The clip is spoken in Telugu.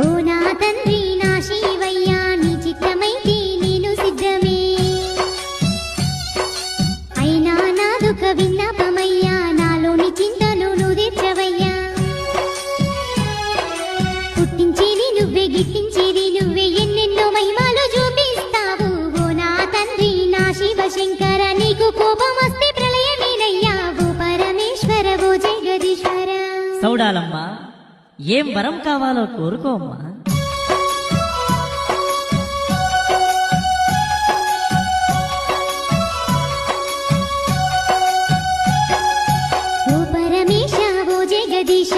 ఓ నా తండ్రి నా శివయ్య నీ చిత్తమైతే నేను సిద్ధమే అయినా నాదొక విన్నపమయ్యా నాలోని చింతను నువ్వు తీర్చవయ్యా పుట్టించేది నువ్వే గిట్టించేది నువ్వే ఎన్నెన్నో మహిమలు చూపిస్తావు ఓ నా తండ్రి నా శివశంకర నీకు కోపం వస్తే ప్రళయమేనయ్యా ఓ పరమేశ్వర ఓ జగదీశ్వర. సౌడాలమ్మ ఏం వరం కావాలో కోరుకోమ్మా. ఓ పరమేశ ఓ జగదీశ